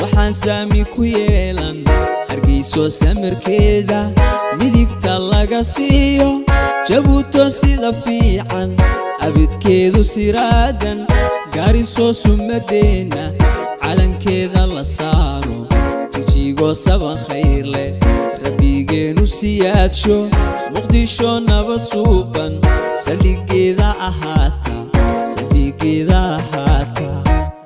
waxaan saami ku yeelan hargeyso samirkeeda midigta laga siiyo jabuuto sida fiican abidkeedu siraadan gaariso sumadeena calankeeda la saaro jijigo saban khayr leh rabbigeenu siyaadsho muqdisho nabad suuban saldhigeeda ahaata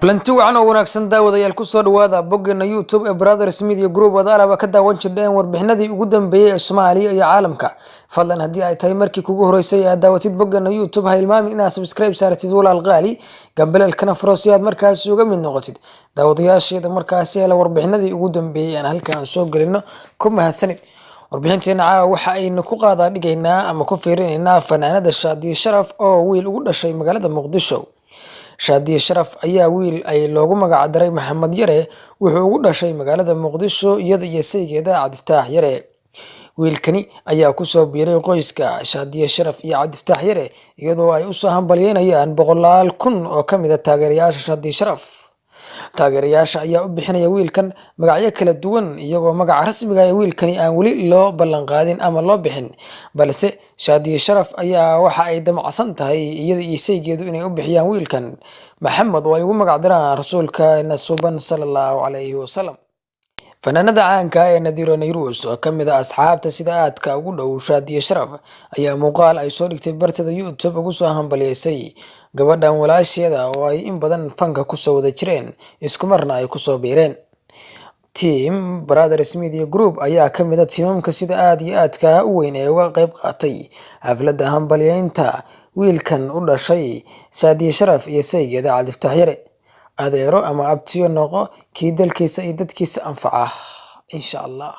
kulanti wacan oo wanaagsan daawadayaal ku soo dhawaada boggeena YouTube ee Brothers Media Group wada alaba ka daawan jireen warbixinadii ugu dambeeyay ee Soomaaliya iyo caalamka. Fadlan haddii ay tahay markii kugu horeysay aad daawatid boggeena YouTube ha hilmaamin inaad subscribe saaratid walaal qaali gambalelkana furo si aad markaas uga mid noqotid daawadayaasheeda markaas ee la warbixinadii ugu dambeeyay aan halkaan soo galino ku mahadsanid. warbixinteena waxa aynu ku qaadaa dhigaynaa ama ku fiirinaynaa fanaanada Shaadiye Sharaf oo wiil ugu dhashay magaalada Muqdisho. Shaadiye Sharaf ayaa wiil ay loogu magac daray Maxamed Yare wuxuu ugu dhashay magaalada Muqdisho iyada iyo saygeeda Cabdifataax Yare. wiilkani ayaa ku soo biiray qoyska Shaadiye Sharaf iyo Cabdifataax Yare iyadoo ay u soo hambalyeynayaan boqolaal kun oo kamid ah taageerayaasha Shaadiye Sharaf. taageerayaasha ayaa u bixinaya wiilkan magacyo kala duwan iyagoo magaca rasmiga ah wiilkani aan wali loo ballan qaadin ama loo bixin balse Shaadiye Sharaf ayaa waxa ay damacsan tahay iyada iyo saygeedu inay u bixiyaan wiilkan Maxamed oo ay ugu magac daraan rasuulka nasuban sallallahu alayhi wasallam. fanaanada caanka ee Nadiiro Nayrus oo kamid ah asxaabta sida aadka ugu dhow Shaadiye Sharaf ayaa muuqaal ay soo dhigtay bartada YouTube ugu soo hambalyeysay gabadhan walaasheeda oo ay in badan fanka ku soo wada jireen isku marna ay ku soo biireen. Team Brothers Media Group ayaa kamid ah tiimamka sida aad iyo aadka u weyn ee uga qayb qaatay xafladda hambalyeynta wiilkan u dhashay Shaadiye Sharaf iyo saygeeda Cabdifataax Yare. adeero ama abtiyo noqo kii dalkiisa iyo dadkiisa anfaca insha Allah.